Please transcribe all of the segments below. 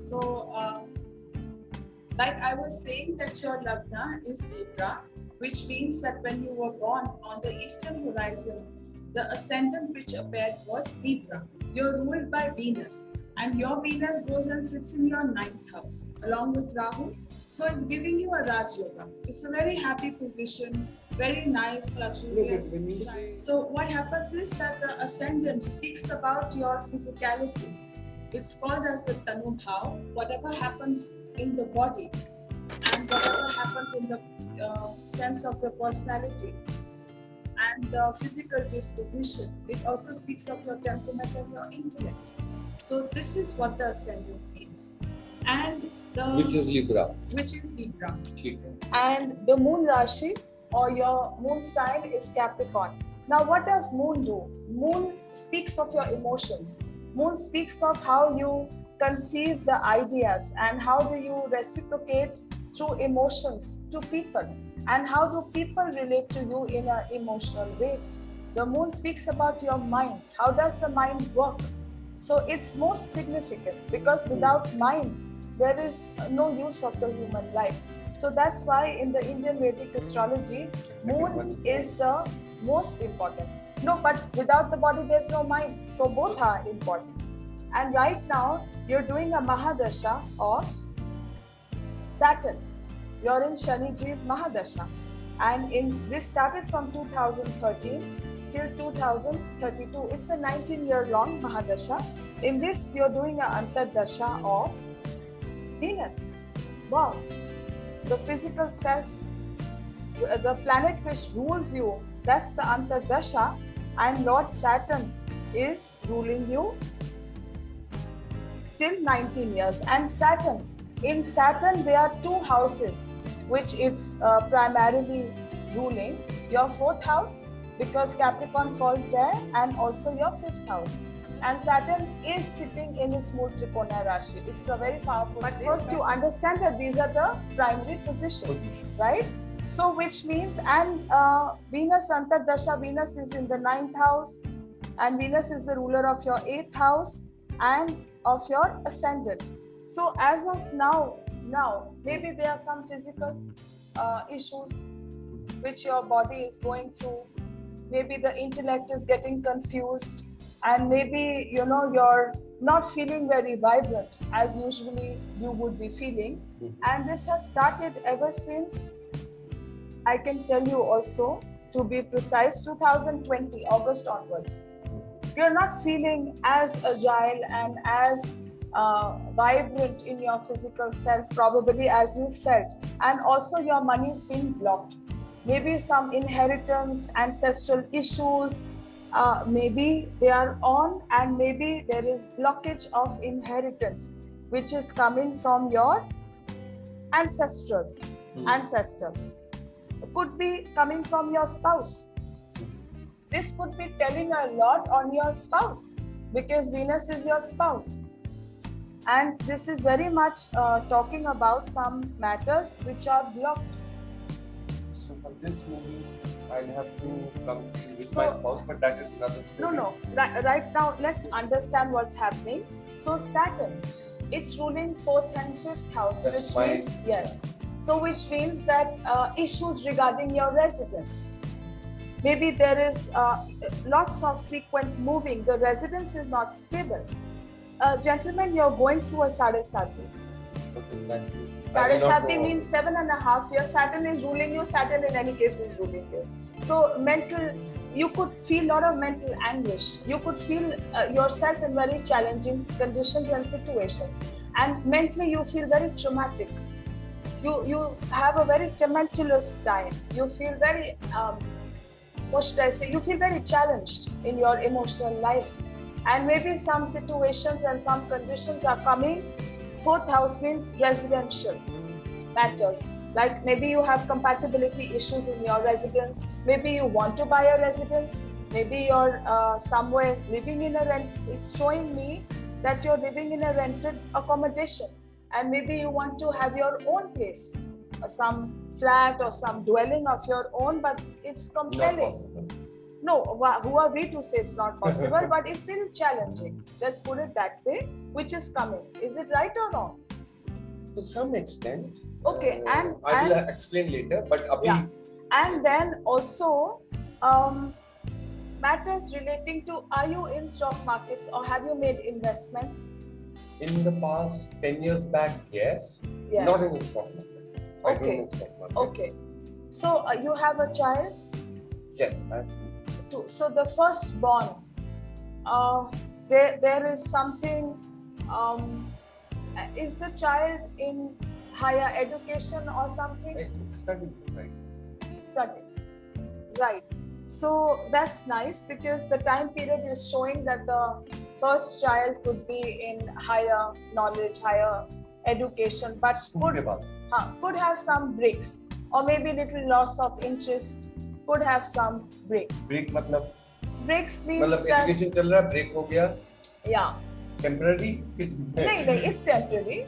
So, like I was saying that your Lagna is Libra, which means that when you were born on the eastern horizon, the ascendant which appeared was Libra. You're ruled by Venus, and your Venus goes and sits in your 9th house along with Rahu. So it's giving you a Raj Yoga. It's a very happy position, very nice, luxurious. So what happens is that the ascendant speaks about your physicality. It's called as the Tanu Bhav, whatever happens in the body and whatever happens in the sense of your personality and the physical disposition. It also speaks of your temperament and your intellect. So this is what the ascendant means. And which is Libra. And the moon Rashi or your moon sign is Capricorn. Now what does moon do? Moon speaks of your emotions. Moon speaks of how you conceive the ideas and how do you reciprocate through emotions to people and how do people relate to you in an emotional way. The moon speaks about your mind. How does the mind work? So it's most significant because without mind, there is no use of the human life. So that's why in the Indian Vedic astrology, moon is the most important. No, but without the body, there's no mind. So both are important. And right now, you're doing a Mahadasha of Saturn. You're in Shaniji's Mahadasha. And this started from 2013 till 2032. It's a 19-year-long Mahadasha. In this, you're doing an Antardasha of Venus. Wow. The physical self, the planet which rules you, that's the Antardasha. And Lord Saturn is ruling you till 19 years. And Saturn, in Saturn, there are 2 houses which it's primarily ruling. Your 4th house, because Capricorn falls there, and also your 5th house. And Saturn is sitting in its Mool Trikona Rashi. It's a very powerful. But first you understand that these are the primary positions, right? So which means, and Venus Antardasha, Venus is in the 9th house, and Venus is the ruler of your 8th house and of your ascendant. So as of now, maybe there are some physical issues which your body is going through. Maybe the intellect is getting confused, and maybe you're not feeling very vibrant as usually you would be feeling. And this has started ever since, I can tell you also, to be precise, 2020 August onwards. You're not feeling as agile and as vibrant in your physical self probably as you felt, and also your money's been blocked. Maybe some inheritance, ancestral issues, maybe they are on, and maybe there is blockage of inheritance which is coming from your ancestors. Could be coming from your spouse. This could be telling a lot on your spouse because Venus is your spouse. And this is very much talking about some matters which are blocked. So for this movie, I'll have to come with my spouse, but that is another story. No. Right now, let's understand what's happening. So Saturn, it's ruling 4th and 5th house, which means, yes. So which means that issues regarding your residence. Maybe there is lots of frequent moving. The residence is not stable. Gentlemen, you're going through a SARIKA. What does that mean? SADSATI means 7.5 years. Saturn is ruling you. Saturn in any case is ruling you. So you could feel a lot of mental anguish. You could feel yourself in very challenging conditions and situations. And mentally you feel very traumatic. You have a very tumultuous time. You feel very, you feel very challenged in your emotional life. And maybe some situations and some conditions are coming. 4th house means residential matters. Like maybe you have compatibility issues in your residence. Maybe you want to buy a residence. Maybe you're somewhere living in a rent. It's showing me that you're living in a rented accommodation. And maybe you want to have your own place, some flat or some dwelling of your own, but it's compelling. No, who are we to say it's not possible, but it's still challenging. Let's put it that way, which is coming. Is it right or wrong? To some extent. Okay, and I will explain later, but yeah. And then also matters relating to, are you in stock markets or have you made investments? In the past 10 years back, yes. Not in the stock market. I don't know stock market. Okay. So you have a child? Yes, I have two. So the firstborn, there is something. Is the child in higher education or something? Studying, right? Studying, right. So that's nice because the time period is showing that the first child could be in higher knowledge, higher education, but could have some breaks or maybe little loss of interest, could have some breaks. Break मतलब? Breaks means that education चल रहा, break हो गया? Yeah. Temporary? No, it's temporary.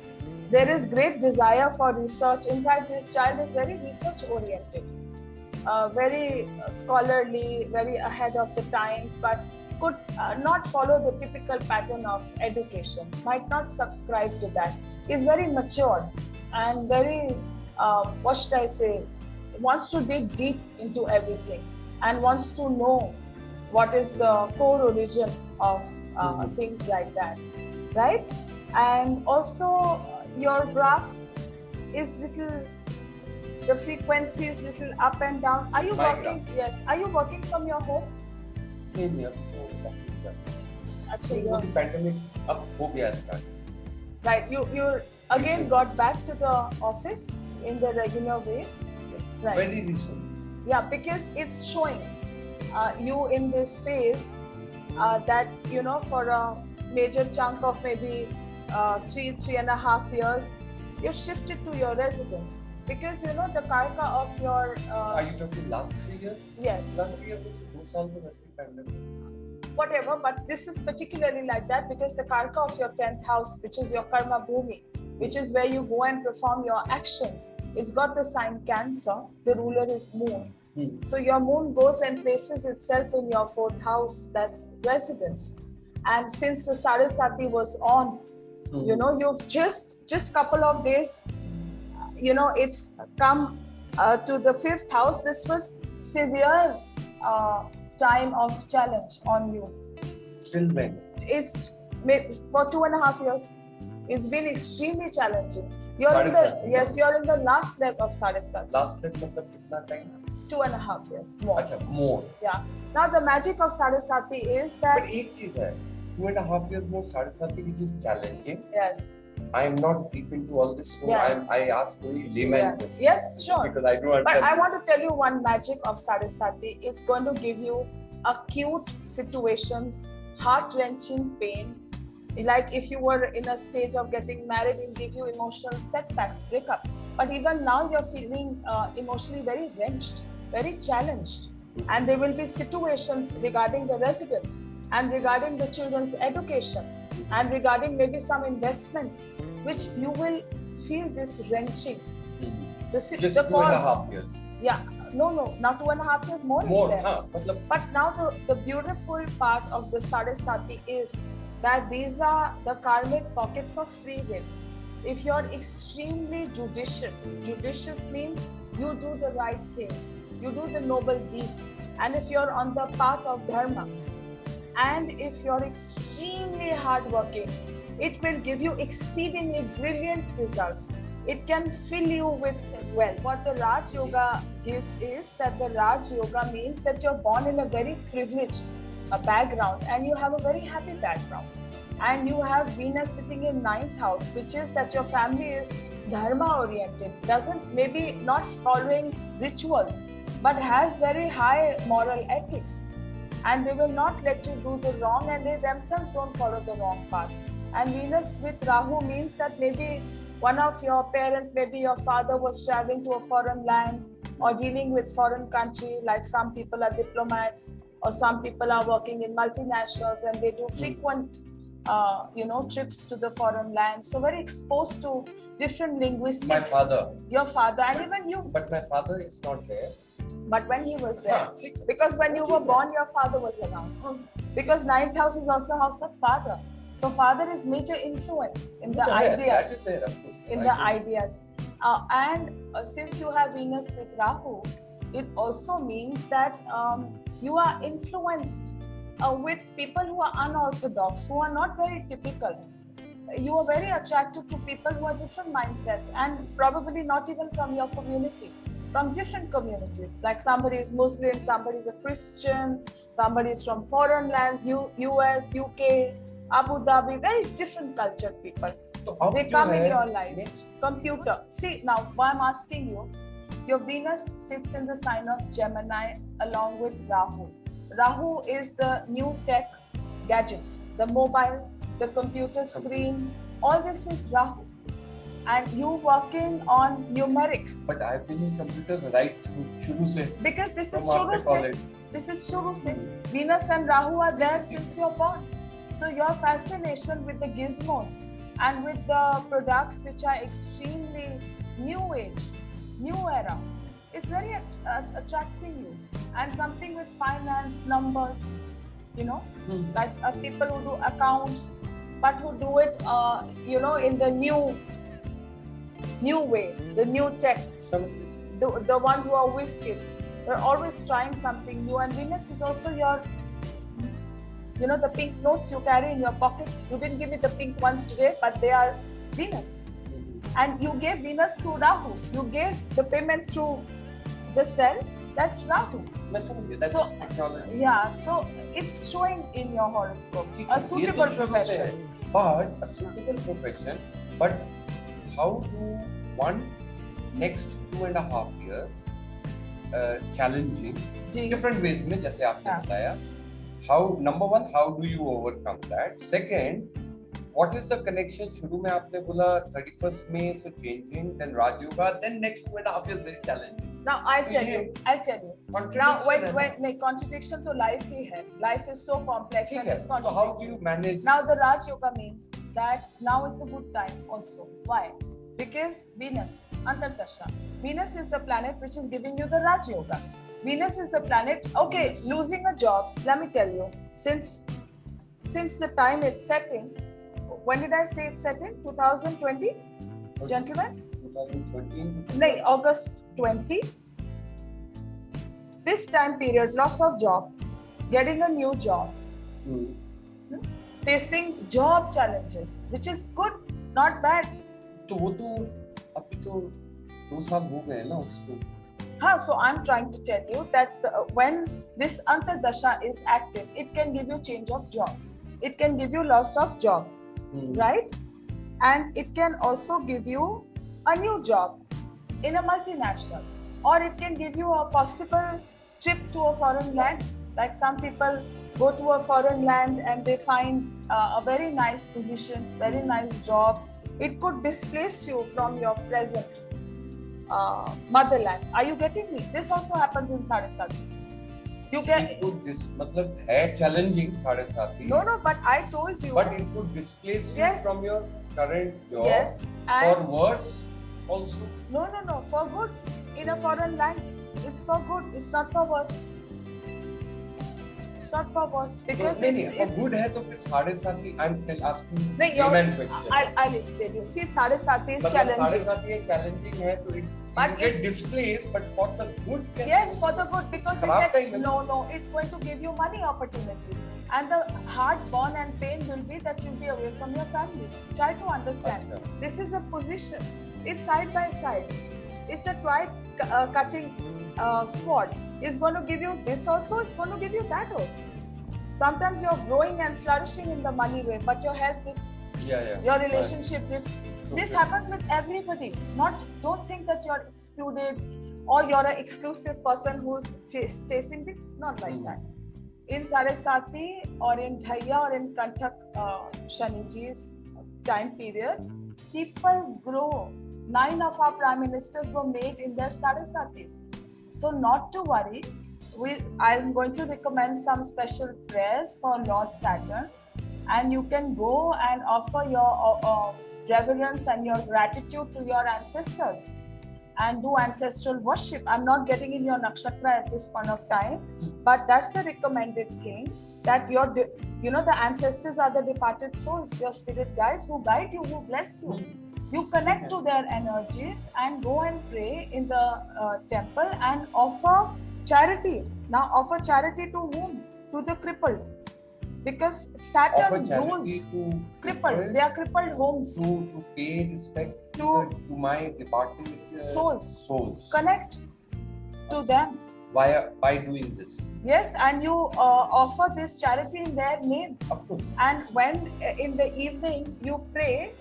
There is great desire for research. In fact, this child is very research oriented, very scholarly, very ahead of the times, but could not follow the typical pattern of education, might not subscribe to that. Is very matured and very, what should I say, wants to dig deep into everything and wants to know what is the core origin of things like that, right? And also your graph is little, the frequency is little up and down. Are you working? Graph. Yes. Are you working from your home? Actually, the pandemic up ho gaya start. Right. You again got back to the office in the regular ways. Yes. Right. Very recent. Yeah, because it's showing you in this phase that, you know, for a major chunk of maybe 3.5 years, you shifted to your residence. Because, you know, the karka of your... Are you talking last 3 years? Yes. Last 3 years was 2 saal to वैसे pandemic. Whatever, but this is particularly like that because the karka of your 10th house, which is your karma bhumi, which is where you go and perform your actions, it's got the sign Cancer. The ruler is moon. So your moon goes and places itself in your 4th house, that's residence. And since the SARIKA was on, you know, you've just couple of days, you know, it's come to the 5th house. This was severe time of challenge on you. Till when? It's for 2.5 years. It's been extremely challenging. You're in the last leg of SARIKA. Last leg मतलब कितना time? 2.5 years more. Achha, more. Yeah. Now the magic of SadeSati is that. But एक चीज है, 2.5 years more SadeSati, which is challenging. Yes. I am not deep into all this, so I ask only layman this. Yes, sure. Because I don't understand. But I want to tell you one magic of SadeSati. It's going to give you acute situations, heart-wrenching pain. Like if you were in a stage of getting married, it'll give you emotional setbacks, breakups. But even now you're feeling emotionally very wrenched, very challenged. And there will be situations regarding the residence and regarding the children's education and regarding maybe some investments, which you will feel this wrenching. Just 2.5 years. Yeah. No. Now 2.5 years more is there. But now the beautiful part of the SadeSati is that these are the karmic pockets of free will. If you're extremely judicious means you do the right things, you do the noble deeds, and if you're on the path of dharma, and if you're extremely hardworking, it will give you exceedingly brilliant results. It can fill you with wealth. What the Raj Yoga gives is that the Raj Yoga means that you're born in a very privileged background and you have a very happy background. And you have Venus sitting in 9th house, which is that your family is dharma oriented, doesn't maybe not following rituals, but has very high moral ethics. And they will not let you do the wrong, and they themselves don't follow the wrong path. And Venus with Rahu means that maybe one of your parents, maybe your father was traveling to a foreign land or dealing with foreign country, like some people are diplomats or some people are working in multinationals and they do frequent trips to the foreign land. So very exposed to different linguistics. My father. Your father and even you. But my father is not there. But when he was there, because when you were born, your father was around. Because 9th house is also house of father. So father is major influence in the ideas. That is there, of course. In the ideas. And since you have Venus with Rahu, it also means that you are influenced with people who are unorthodox, who are not very typical. You are very attracted to people who are different mindsets and probably not even from your community, from different communities. Like somebody is Muslim, somebody is a Christian, somebody is from foreign lands, US, UK, Abu Dhabi, very different cultured people. So they come in your life. Computer. See, now why I'm asking you, your Venus sits in the sign of Gemini along with Rahu. Rahu is the new tech gadgets, the mobile, the computer screen, all this is Rahu. And you working on numerics. But I've been in computers right through Shuru se. Because this is Shuru se. This is Shuru se. Venus and Rahu are there since you're born. So your fascination with the gizmos and with the products which are extremely new age, new era, it's very attracting you. And something with finance, numbers, you know, like people who do accounts, but who do it, you know, in the new way, the new tech. The ones who are whiz kids, they're always trying something new. And Venus is also your, you know, the pink notes you carry in your pocket. You didn't give me the pink ones today, but they are Venus. And you gave Venus through Rahu. You gave the payment through the cell. That's Rahu. That's so, yeah, so it's showing in your horoscope a suitable profession. But a suitable profession, but how do one next 2.5 years challenging different ways में जैसे आपने बताया. How, number one, how do you overcome that? Second, what is the connection? शुरू में आपने बोला 31st May, so changing, then Raj Yoga, then next 2.5 years very challenging. Now I'll tell you. Now when contradiction to life ही है. Life is so complex and it's contradictory. So how do you manage? Now the Raj Yoga means that now is a good time also. Why? Because Venus, Antardasha. Venus is the planet which is giving you the Raj Yoga. Venus is the planet, okay, losing a job, let me tell you, since the time it's setting, when did I say it's setting? 2020, gentlemen? 2020? No, August 20. This time period, loss of job, getting a new job, facing job challenges, which is good, not bad. तो वो तो अभी तो 2 साल हो गए ना उसको. So I'm trying to tell you that when this Antardasha is active, it can give you change of job. It can give you loss of job, right? And it can also give you a new job in a multinational. Or it can give you a possible trip to a foreign land. Like some people go to a foreign land and they find a very nice position, very nice job. It could displace you from your present motherland. Are you getting me? This also happens in SadeSati. You get it could मतलब है challenging SadeSati. No, but I told you. But it could displace you from your current job. Yes. For worse also. No, for good. In a foreign land, it's for good. It's not for worse. It's not for worse because it's good है तो फिर SadeSati. I'm asking human question. I'll explain you. See, SadeSati is challenging. SadeSati is challenging है तो you get displaced, but for the good. Yes, for the good, because you get, no, it's going to give you money opportunities, and the hard burn and pain will be that you'll be away from your family. Try to understand. This is a position. It's side by side. It's a cutting sword. It's going to give you this also. It's going to give you that also. Sometimes you're growing and flourishing in the money way, but your health dips. Your relationship dips. This happens with everybody. Don't think that you're excluded or you're an exclusive person who's facing this. Not like that. In SadeSati or in Dhaya or in Kanthak Shaniji's time periods, people grow. 9 of our prime ministers were made in their SadeSatis. So not to worry. I'm going to recommend some special prayers for Lord Saturn, and you can go and offer your reverence and your gratitude to your ancestors. and do ancestral worship. I'm not getting in your nakshatra at this point of time, but that's a recommended thing, that the ancestors are the departed souls, your spirit guides who guide you, who bless you. You connect to their energies and go and pray in the temple and offer charity. Now offer charity to whom? To the crippled. Because Saturn rules crippled. They are crippled homes. To pay respect to my departed souls. Connect to them. By doing this. Yes, and you offer this charity in their name. Of course. And when in the evening you pray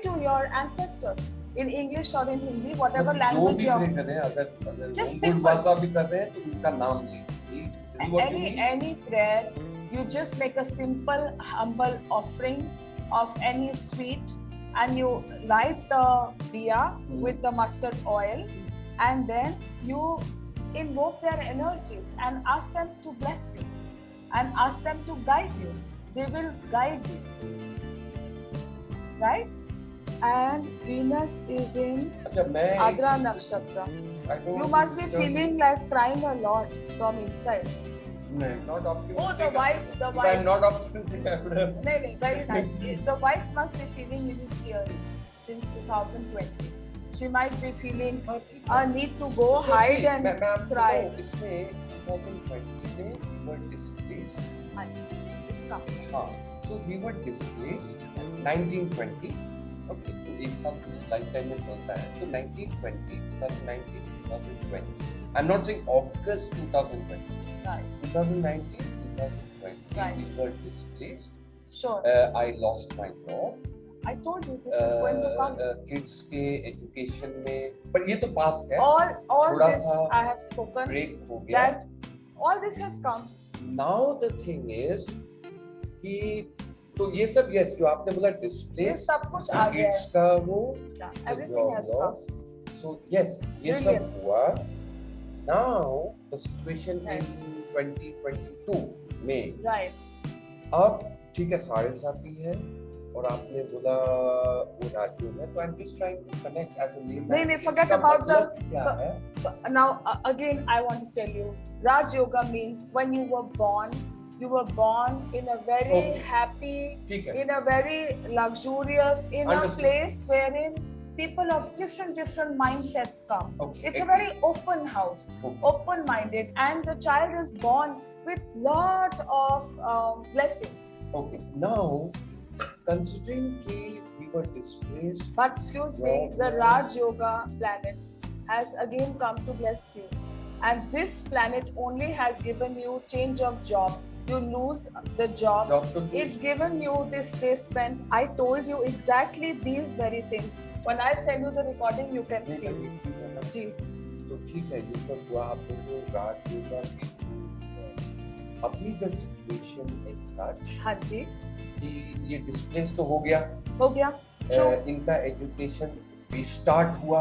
to your ancestors in English or in Hindi, whatever language you are. Just simple. Any prayer, you just make a simple, humble offering of any sweet, and you light the diya with the mustard oil, and then you invoke their energies and ask them to bless you and ask them to guide you. They will guide you. Right? And Venus is in Adra Nakshatra. You must be feeling like crying a lot from inside. No, not optimistic. Oh, the wife. If I'm not optimistic, I would have. No, very nice. The wife must be feeling really teary since 2020. She might be feeling a need to go hide and cry. No, इसमें 2020 में we were displaced. It's come. So we were displaced 1920. Okay, तो एक साल उस lifetime में चलता है. So 1920, 2019, 2020. I'm not saying August 2020. Right. 2019, 2020. Right. We were displaced. Sure. I lost my job. I told you this is going to come. Kids के education में, but ये तो past है. All this I have spoken. Break हो गया. That all this has come. Now the thing is कि तो ये सब yes जो आपने बोला displaced. सब कुछ आ गया है. Kids का वो. Everything has come. So yes ये सब हुआ. Now the situation in 2022 में. Right. अब ठीक है SARISATI है. और आपने बोला वो राजयोग है, तो I'm just trying to connect as a layman. नहीं, forget about now again I want to tell you, Raj Yoga means when you were born in a very happy, in a very luxurious, in a place wherein people of different mindsets come. It's a very open house, open-minded, and the child is born with lot of blessings. Okay, now considering we were displaced, but excuse me, the Raj Yoga planet has again come to bless you, and this planet only has given you change of job. You lose the job. It's given you displacement. I told you exactly these very things. When I send you the recording, you can see. जी. तो ठीक है, ये सब हुआ आपने जो Raj Yoga की. अभी the situation is such. हाँ जी. कि ये displace तो हो गया. इनका education restart हुआ.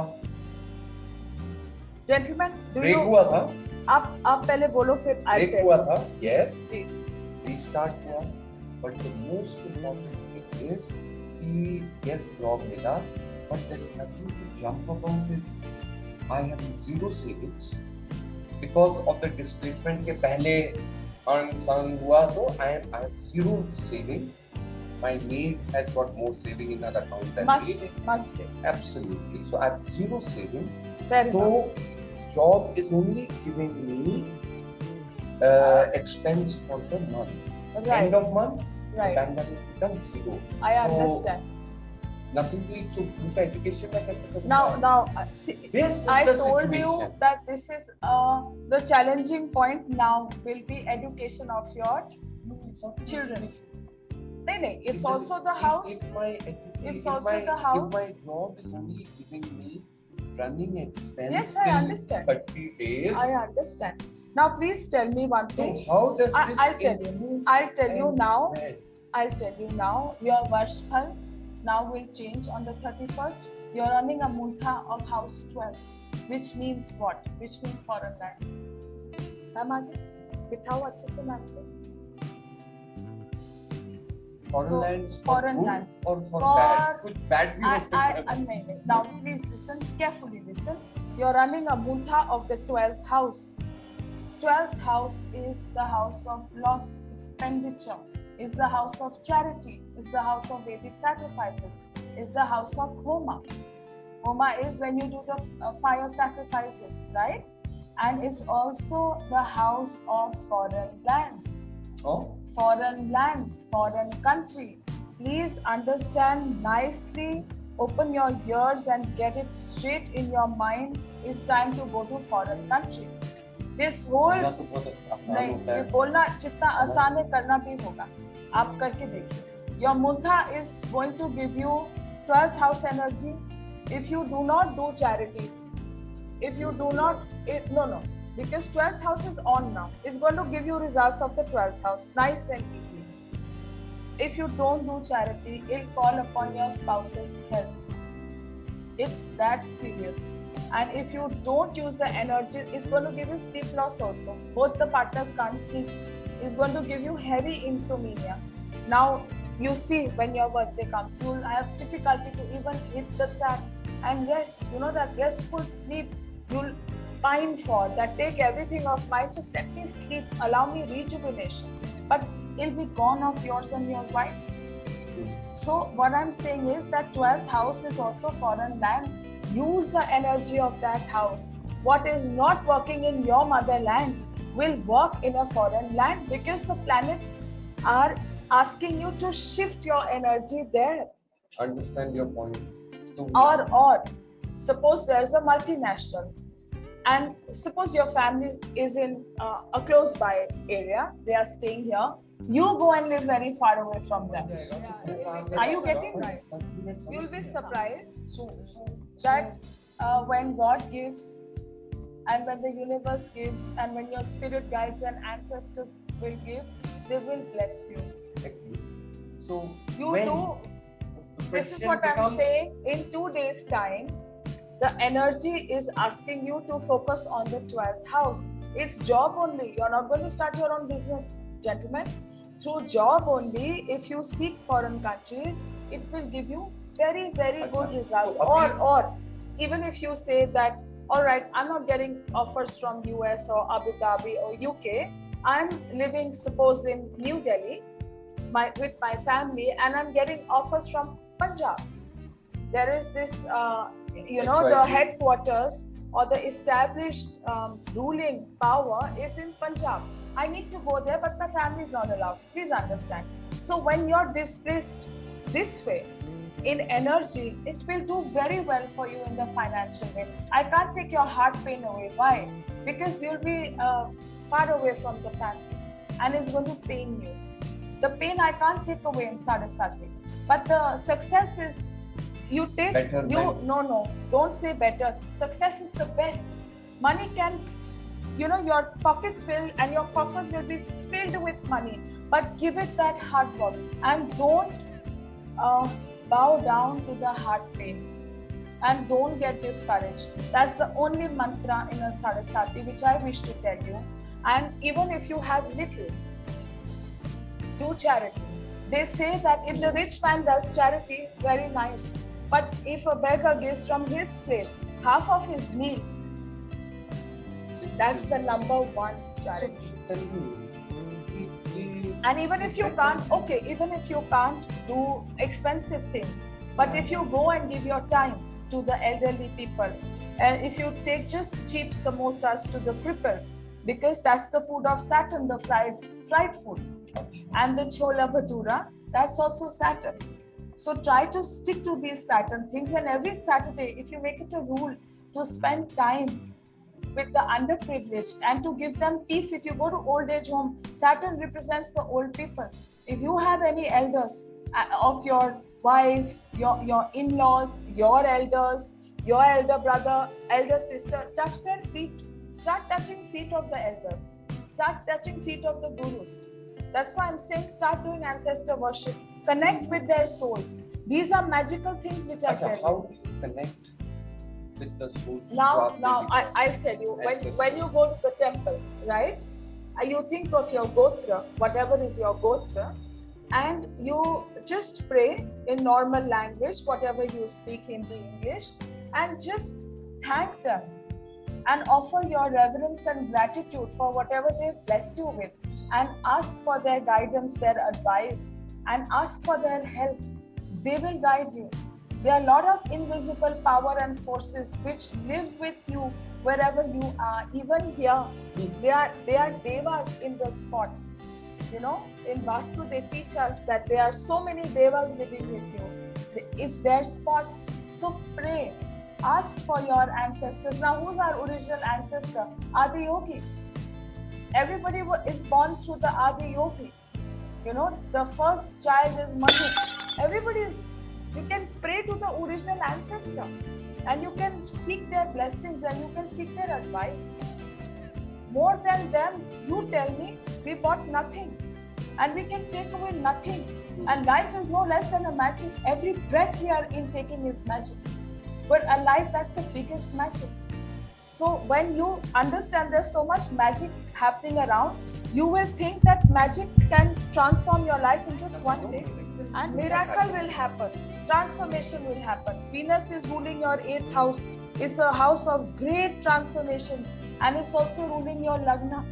Gentlemen, break हुआ था. आप पहले बोलो फिर break हुआ था. Yes. जी. Restart हुआ. But the most important thing is कि yes job मिला, but there is nothing to jump about it. I have zero savings because of the displacement के पहले earn हुआ तो I have zero saving. My maid has got more saving in her account than me. Must be. Absolutely. So I have zero saving. Fair enough. So job is only giving me expense for the month. Right. End of month, right. The bank balance becomes zero. I understand. Nothing to eat. So उनका education में कैसे करूँगा? Now, see, this is I the told situation. you that this is the challenging point now will be education of your children. No, it's also the house. It's also the house. If my job is only giving me running expense, yes, I understand. 30 days. I understand. Now, please tell me one thing. So how does this I'll tell you now. I'll tell you now. Your Varshphal now will change on the 31st. You're running a multha of house 12, which means what? Which means foreign lands. Ma'am आगे बिठाओ अच्छे से ma'am को. Foreign lands or for bad? कुछ bad भी हो सकता है. Now please listen carefully. listen. You're running a Muntha of the 12th house. 12th house is the house of loss, expenditure, is the house of charity, is the house of Vedic sacrifices, is the house of Homa. Homa is when you do the fire sacrifices, right? And it's also the house of foreign lands. Oh? Foreign lands, foreign country. Please understand nicely, open your ears and get it straight in your mind. It's time to go to foreign country. This whole नहीं, ये बोलना जितना आसान है करना भी होगा. आप करके देखिए. Your Muntha is going to give you 12th house energy. If you do not do charity, if you do not, because 12th house is on now. It's going to give you results of the 12th house, nice and easy. If you don't do charity, it'll call upon your spouse's health. It's that serious. And if you don't use the energy, it's going to give you sleep loss also. Both the partners can't sleep. It's going to give you heavy insomnia. Now, you see, when your birthday comes, you'll have difficulty to even hit the sack and rest. You know, that restful sleep you'll pine for, that take everything off mine, just let me sleep, allow me rejuvenation. But it'll be gone of yours and your wife's. So what I'm saying is that 12th house is also foreign lands. Use the energy of that house. What is not working in your motherland will work in a foreign land, because the planets are asking you to shift your energy there. Understand your point. Or suppose there's a multinational, and suppose your family is in a close by area, they are staying here, you go and live very far away from them. Are you getting right? You'll be surprised that when God gives, and when the universe gives, and when your spirit guides and ancestors will give, they will bless you. So you do. This is what I'm saying. In 2 days' time, the energy is asking you to focus on the 12th house. It's job only. You're not going to start your own business, gentlemen. Through job only, if you seek foreign countries, it will give you very, very good results. Or even if you say that, all right, I'm not getting offers from US or Abu Dhabi or UK. I'm living, suppose, in New Delhi with my family, and I'm getting offers from Punjab. There is this, the headquarters or the established ruling power is in Punjab. I need to go there, but my family is not allowed. Please understand. So when you're displaced this way, in energy, it will do very well for you in the financial way. I can't take your heart pain away. Why? Because you'll be far away from the family, and it's going to pain you. The pain I can't take away in SadeSati. But the success is, you take, better don't say better. Success is the best. Money can, your pockets fill and your coffers will be filled with money. But give it that hard work, and don't bow down to the heart pain, and don't get discouraged. That's the only mantra in a SadeSati which I wish to tell you. And even if you have little, do charity. They say that if the rich man does charity, very nice. But if a beggar gives from his plate half of his meal, that's the number one charity. And even if you can't do expensive things, but if you go and give your time to the elderly people, and if you take just cheap samosas to the cripple, because that's the food of Saturn, the fried food, and the chola bhatura, that's also Saturn. So try to stick to these Saturn things, and every Saturday, if you make it a rule to spend time with the underprivileged and to give them peace. If you go to old age home, Saturn represents the old people. If you have any elders of your wife, your in-laws, your elders, your elder brother, elder sister, touch their feet. Start touching feet of the elders. Start touching feet of the gurus. That's why I'm saying start doing ancestor worship. Connect with their souls. These are magical things which I tell you. How do you connect with the souls? Now I'll tell you. When you go to the temple, right? You think of your gotra, whatever is your gotra, and you just pray in normal language, whatever you speak, Hindi, English, and just thank them and offer your reverence and gratitude for whatever they've blessed you with, and ask for their guidance, their advice, and ask for their help. They will guide you. There are a lot of invisible power and forces which live with you wherever you are. Even here, they are devas in the spots. You know, in Vastu they teach us that there are so many devas living with you. It's their spot. So pray, ask for your ancestors. Now, who's our original ancestor? Adi Yogi. Everybody is born through the Adi Yogi. You know, the first child is Manu. Everybody is. You can pray to the original ancestor, and you can seek their blessings, and you can seek their advice. More than them, you tell me, we bought nothing, and we can take away nothing. And life is no less than a magic. Every breath we are taking is magic. But a life, that's the biggest magic. So when you understand there's so much magic happening around, you will think that magic can transform your life in just one day. And miracle will happen. Transformation will happen. Venus is ruling your 8th house. It's a house of great transformations, and it's also ruling your Lagna.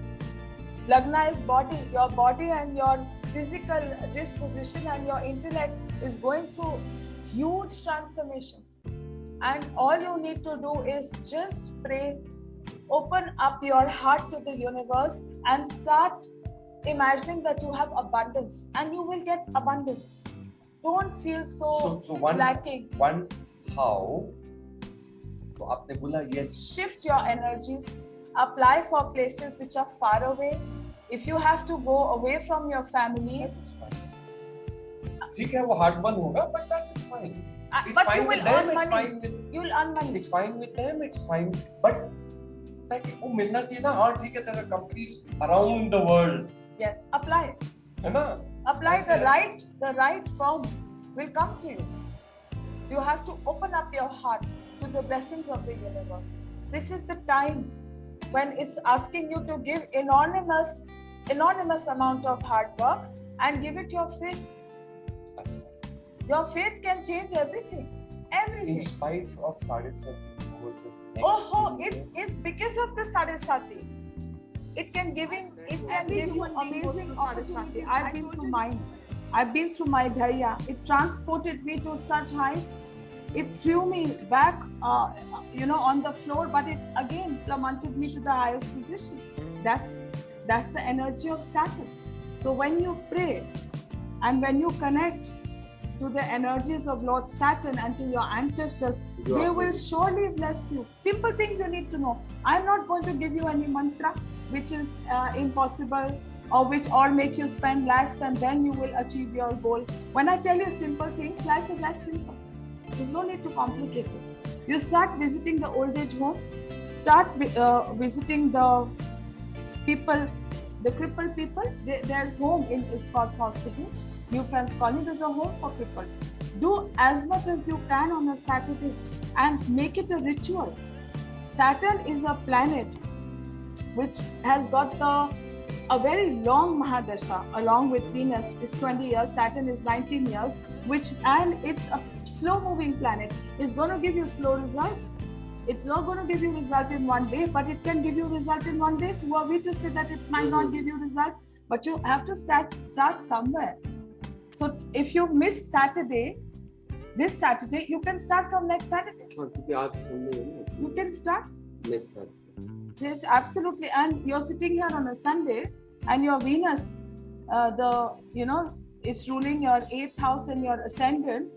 Lagna is body. Your body and your physical disposition and your intellect is going through huge transformations. And all you need to do is just pray, open up your heart to the universe, and start imagining that you have abundance, and you will get abundance. Don't feel so lacking. One how? So आपने बोला yes. Shift your energies. Apply for places which are far away. If you have to go away from your family, ठीक है वो hard won होगा, but that is fine. It's but fine you will with them, earn it's money. fine with, you'll earn money. It's fine with them, it's fine. But like वो मिलना चाहिए ना. हाँ ठीक है, there are companies around the world. Yes, apply. है ना? Apply the right firm will come to you. You have to open up your heart to the blessings of the universe. This is the time when it's asking you to give enormous amount of hard work and give it your faith. Your faith can change everything. Everything. In spite of SadeSati. It's because of the SadeSati. It can give you amazing opportunities. I've been through mine. I've been through my Dhaiya. It transported me to such heights. It threw me back, on the floor, but it again plummeted me to the highest position. That's the energy of Saturn. So when you pray and when you connect to the energies of Lord Saturn and to your ancestors, they will surely bless you. Simple things you need to know. I'm not going to give you any mantra which is impossible or which all make you spend lakhs and then you will achieve your goal. When I tell you simple things, life is as simple. There's no need to complicate it. You start visiting the old age home, start visiting the people, the crippled people. There's home in Scott's Hospital, New Friends Colony. There's a home for crippled. Do as much as you can on a Saturday and make it a ritual. Saturn is a planet which has got a very long Mahadasha along with Venus is 20 years, Saturn is 19 years, and it's a slow moving planet. It's going to give you slow results. It's not going to give you result in one day, but it can give you result in one day. Who are we to say that it might not give you result? But you have to start somewhere. So if you've missed this Saturday, you can start from next Saturday. You can start next Saturday. Yes, absolutely. And you're sitting here on a Sunday, and your Venus, is ruling your 8th house and your ascendant.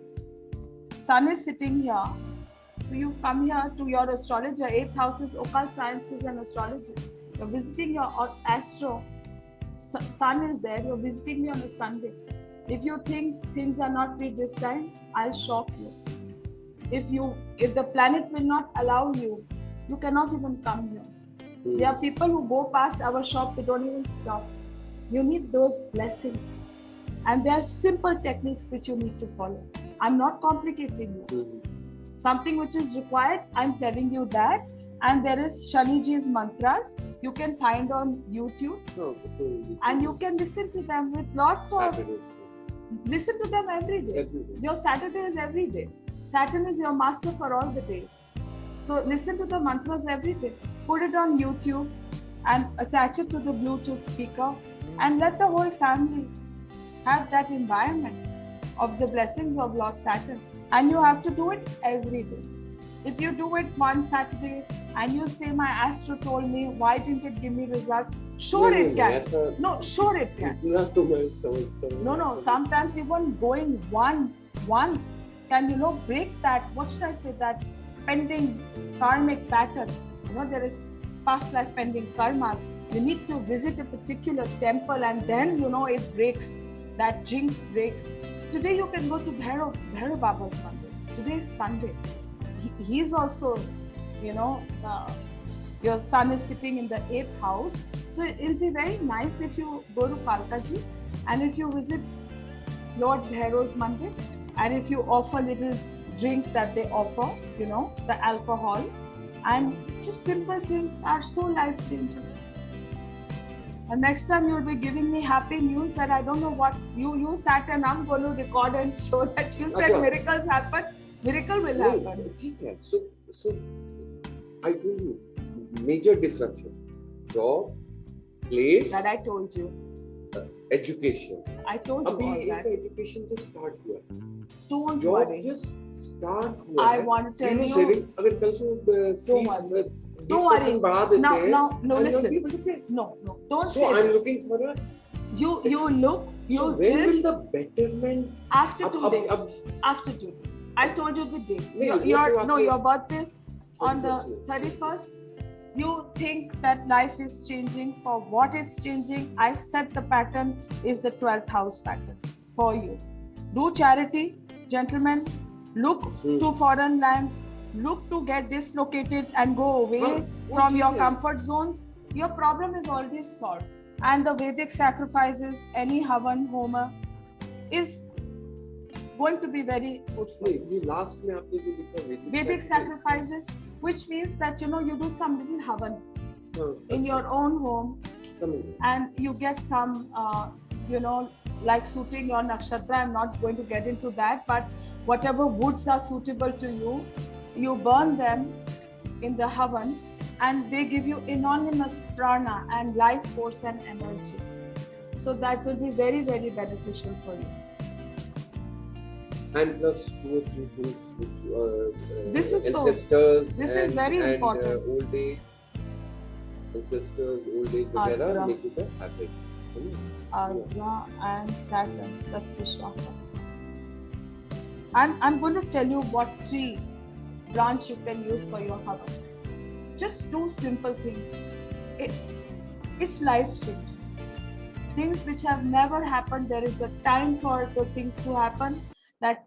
Sun is sitting here. So you come here to your astrologer. 8th house is occult sciences and astrology. You're visiting your astro. Sun is there. You're visiting me on a Sunday. If you think things are not predestined, I'll shock you. If the planet will not allow you, you cannot even come here. There are people who go past our shop, they don't even stop. You need those blessings. And there are simple techniques which you need to follow. I'm not complicating you. Something which is required, I'm telling you that. And there is Shaniji's mantras. You can find on YouTube. And you can listen to them with lots of... Listen to them every day. Your Saturday is every day. Saturn is your master for all the days. So listen to the mantras every day. Put it on YouTube and attach it to the Bluetooth speaker and let the whole family have that environment of the blessings of Lord Saturn. And you have to do it every day. If you do it one Saturday and you say, my Astro told me, why didn't it give me results? Sure it can. No, sure it can. No, sometimes even going once can, break that, what should I say, that pending karmic pattern. There is past life pending karmas. You need to visit a particular temple and then, it breaks. That jinx breaks. So today you can go to Bhairav Baba's Mandir. Today is Sunday. He's also, your son is sitting in the 8th house. So it'll be very nice if you go to Kalkaji and if you visit Lord Bhairav's Mandir and if you offer little drink that they offer, the alcohol, and just simple things are so life-changing. And next time you'll be giving me happy news that I don't know what you sat and I'm going to record and show that you said miracles happen. Miracle will happen. So I told you, major disruption. Job, place. That I told you. Education. I told you all that. Education just start here. Don't Job worry. just start here. I want to tell you. अगर कल को fees 20% No, listen. No, don't say this. So I'm looking for a. You when will the betterment? After 2 days. After 2 days. I told you the date. Your birthday is on the 31st. You think that life is changing. For what is changing? I've set the pattern is the 12th house pattern for you. Do charity, gentlemen. Look to foreign lands. Look to get dislocated and go away from your comfort zones. Your problem is already solved. And the Vedic sacrifices, any Havan, Homa, is going to be very good for you. Last में आपने जो लिखा Vedic sacrifices, which means that you do some little Havan in your own home, and you get some, like suiting your nakshatra. I'm not going to get into that, but whatever woods are suitable to you, you burn them in the Havan, and they give you anonymous prana and life force and energy. So that will be very, very beneficial for you. And plus 2 or 3 things which this is ancestors. This is very important. Old age, ancestors, old age, वगैरह make it a habit. Adra and Saturn, Satvishaka. I'm going to tell you what tree branch you can use for your Havan. Just do simple things. It's life-changing. Things which have never happened, there is a time for the things to happen. That